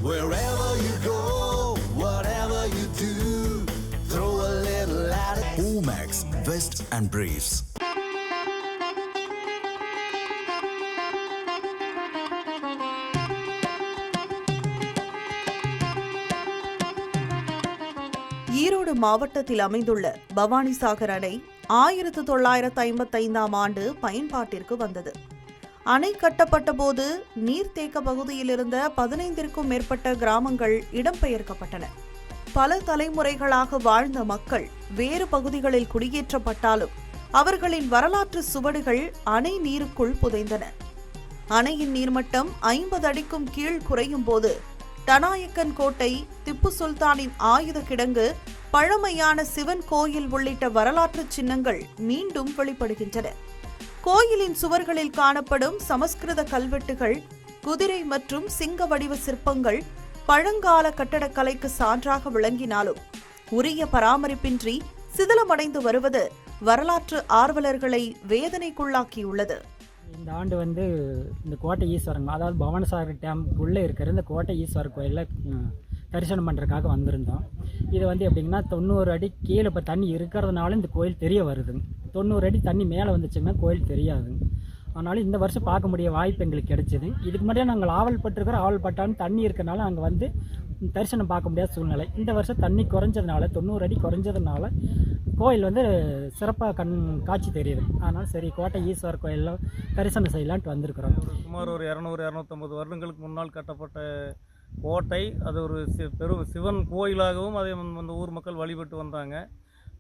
Wherever you go, whatever you do, throw a little at it. Omax, Vest and Briefs. Erode மாவட்டத்தில் அமைந்துள்ள பவானிசாகர் அணை 1955ஆம் ஆண்டு பயன்பாட்டிற்கு வந்தது. அணை கட்டப்பட்ட போது நீர்த்தேக்க பகுதியிலிருந்த 15க்கும் மேற்பட்ட கிராமங்கள் இடம்பெயர்க்கப்பட்டன. பல தலைமுறைகளாக வாழ்ந்த மக்கள் வேறு பகுதிகளில் குடியேற்றப்பட்டாலும் அவர்களின் வரலாற்று சுவடுகள் அணை நீருக்குள் புதைந்தன. அணையின் நீர்மட்டம் 50 அடிக்கும் கீழ் குறையும் போது டனாயக்கன் கோட்டை, திப்பு சுல்தானின் ஆயுத கிடங்கு, பழமையான சிவன் கோயில் உள்ளிட்ட வரலாற்று சின்னங்கள் மீண்டும் வெளிப்படுகின்றன. கோயிலின் சுவர்களில் காணப்படும் சமஸ்கிருத கல்வெட்டுகள், குதிரை மற்றும் சிங்க வடிவ சிற்பங்கள் பழங்கால கட்டடக்கலைக்கு சான்றாக விளங்கினாலும் உரிய பராமரிப்பின்றி சிதிலமடைந்து வருவது வரலாற்று ஆர்வலர்களை வேதனைக்குள்ளாக்கியுள்ளது. இந்த ஆண்டு இந்த கோட்டை ஈஸ்வரன், அதாவது பவானிசாகர் டேம் உள்ளே இருக்கிற இந்த கோட்டை ஈஸ்வரர் கோயிலில் தரிசனம் பண்ணுறதுக்காக வந்திருந்தோம். இது எப்படிங்கன்னா 90 அடி கீழே இப்போ தண்ணி இருக்கிறதுனால இந்த கோயில் தெரிய வருதுங்க. 90 அடி தண்ணி மேலே வந்துச்சுங்கன்னா கோயில் தெரியாதுங்க. அதனால் இந்த வருஷம் பார்க்க முடிய வாய்ப்பு எங்களுக்கு கிடைச்சிது. இதுக்கு முன்னாடியே நாங்கள் ஆவல்பட்டாலும் தண்ணி இருக்கிறனால அங்கே தரிசனம் பார்க்க முடியாத சூழ்நிலை. இந்த வருஷம் தண்ணி குறைஞ்சதுனால 90 அடி குறைஞ்சதுனால கோயில் சிறப்பாக காட்சி தெரியுது. அதனால் சரி கோட்டை ஈஸ்வரர் கோயிலில் தரிசனம் செய்யலான்ட்டு வந்திருக்கிறோம். சுமார் ஒரு 200-250 வருடங்களுக்கு முன்னால் கட்டப்பட்ட கோட்டை. அது ஒரு பெரும் சிவன் கோயிலாகவும் அதை ஊர் மக்கள் வழிபட்டு வந்தாங்க.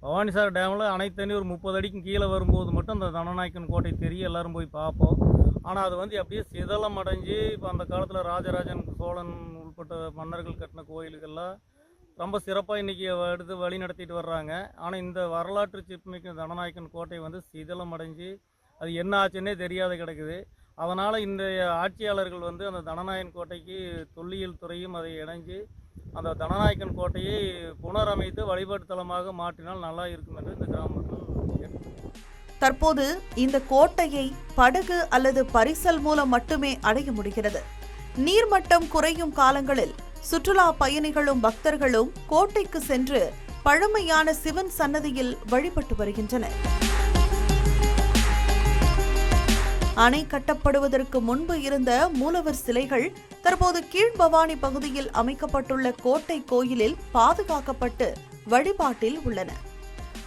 பவானிசாகர் டேமில் அணை தண்ணி ஒரு 30 அடிக்கும் கீழே வரும்போது மட்டும் அந்த தனநாயக்கன் கோட்டை தெரிய எல்லோரும் போய் பார்ப்போம். ஆனால் அது அப்படியே சிதலம் அடைஞ்சு இப்போ அந்த காலத்தில் ராஜராஜன், சோழன் உள்பட்ட மன்னர்கள் கட்டின கோயிலுக்கெல்லாம் ரொம்ப சிறப்பாக இன்றைக்கி எடுத்து வழி நடத்திட்டு வர்றாங்க. ஆனால் இந்த வரலாற்று சிற்பமிக்க தனநாயக்கன் கோட்டை சிதலம் அடைஞ்சு அது என்ன ஆச்சுன்னே தெரியாத கிடக்குது. அதனால் இந்த ஆட்சியாளர்கள் அந்த தனநாயகன் கோட்டைக்கு தொல்லியல் துறையும் அதை இணைஞ்சு அந்த தனநாயக்கன் கோட்டையை புனரமைத்து வழிபாட்டு தலமாக மாற்றினால் நல்லா இருக்கும் என்று இந்த கிராமத்தில். தற்போது இந்த கோட்டையை படகு அல்லது பரிசல் மூலம் மட்டுமே அடைய முடிகிறது. நீர்மட்டம் குறையும் காலங்களில் சுற்றுலா பயணிகளும் பக்தர்களும் கோட்டைக்கு சென்று பழமையான சிவன் சன்னதியில் வழிபட்டு வருகின்றனர். அணை கட்டப்படுவதற்கு முன்பு இருந்த மூலவர் சிலைகள் தற்போது கீழ்பவானி பகுதியில் அமைக்கப்பட்டுள்ள கோட்டை கோயிலில் பாதுகாக்கப்பட்டு வழிபாட்டில் உள்ளன.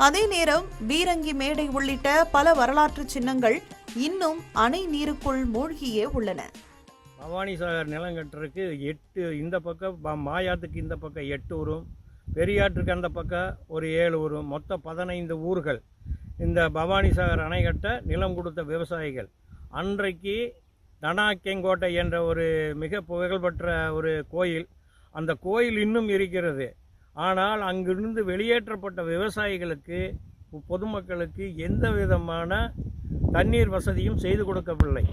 அதே நேரம் பீரங்கி மேடை உள்ளிட்ட பல வரலாற்று சின்னங்கள் இன்னும் அணை நீருக்குள் மூழ்கியே உள்ளன. பவானிசாகர் நிலங்கட்டுறதுக்கு 8, இந்த பக்கம் மாயாத்துக்கு இந்த பக்கம் 8 ஊரும், பெரியாற்றுக்கு அந்த பக்கம் ஒரு 7 ஊரும், மொத்தம் 15 ஊர்கள் இந்த பவானிசாகர் அணை கட்ட நிலம் கொடுத்த விவசாயிகள். அன்றைக்கு தனாக்கெங்கோட்டை என்ற ஒரு மிக புகழ்பெற்ற ஒரு கோயில், அந்த கோயில் இன்னும் இருக்கிறது. ஆனால் அங்கிருந்து வெளியேற்றப்பட்ட விவசாயிகளுக்கு, பொதுமக்களுக்கு எந்த விதமான தண்ணீர் வசதியும் செய்து கொடுக்கவில்லை.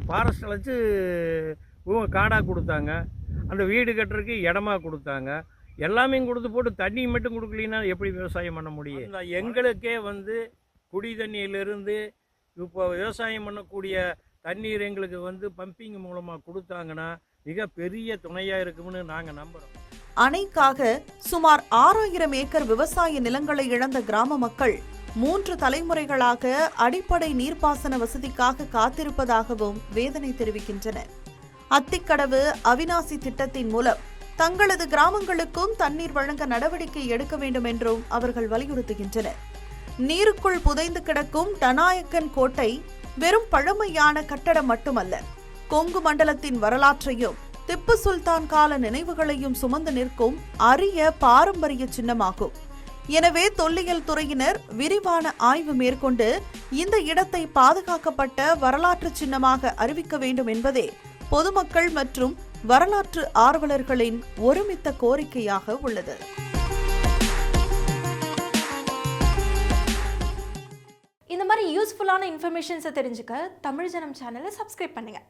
ஃபாரஸ்ட் வச்சு காடாக கொடுத்தாங்க, அந்த வீடு கட்டுறதுக்கு இடமா கொடுத்தாங்க, எல்லாமே கொடுத்து போட்டு தண்ணி மட்டும் கொடுக்கலின்னா எப்படி விவசாயம் பண்ண முடியும்? எங்களுக்கே குடி தண்ணியிலிருந்து இப்போ விவசாயம் பண்ணக்கூடிய தண்ணீர் எங்களுக்கு பம்பிங் மூலமாக கொடுத்தாங்கன்னா மிக பெரிய துணையாக இருக்கும்னு நாங்கள் நம்புகிறோம். அணைக்காக சுமார் 6000 ஏக்கர் விவசாய நிலங்களை இழந்த கிராம மக்கள் 3 தலைமுறைகளாக அடிப்படை நீர்ப்பாசன வசதிக்காக காத்திருப்பதாகவும் வேதனை தெரிவிக்கின்றனர். அத்திக்கடவு, அவிநாசி திட்டத்தின் மூலம் தங்களது கிராமங்களுக்கும் தண்ணீர் வழங்க நடவடிக்கை எடுக்க வேண்டும் என்றும் அவர்கள் வலியுறுத்துகின்றனர். நீருக்குள் புதைந்து கிடக்கும் டனாயக்கன் கோட்டை வெறும் பழமையான கட்டடம் மட்டுமல்ல, கொங்கு மண்டலத்தின் வரலாற்றையும் திப்பு சுல்தான் கால நினைவுகளையும் சுமந்து நிற்கும் அரிய பாரம்பரிய சின்னமாகும். எனவே தொல்லியல் துறையினர் விரிவான ஆய்வு மேற்கொண்டு இந்த இடத்தை பாதுகாக்கப்பட்ட வரலாற்று சின்னமாக அறிவிக்க வேண்டும் என்பதே பொதுமக்கள் மற்றும் வரலாற்று ஆர்வலர்களின் ஒருமித்த கோரிக்கையாக உள்ளது. இந்த மாதிரி யூஸ்ஃபுல்லான இன்ஃபர்மேஷன்ஸை தெரிஞ்சுக்க தமிழ் ஜனம் சேனலை சப்ஸ்கிரைப் பண்ணுங்க.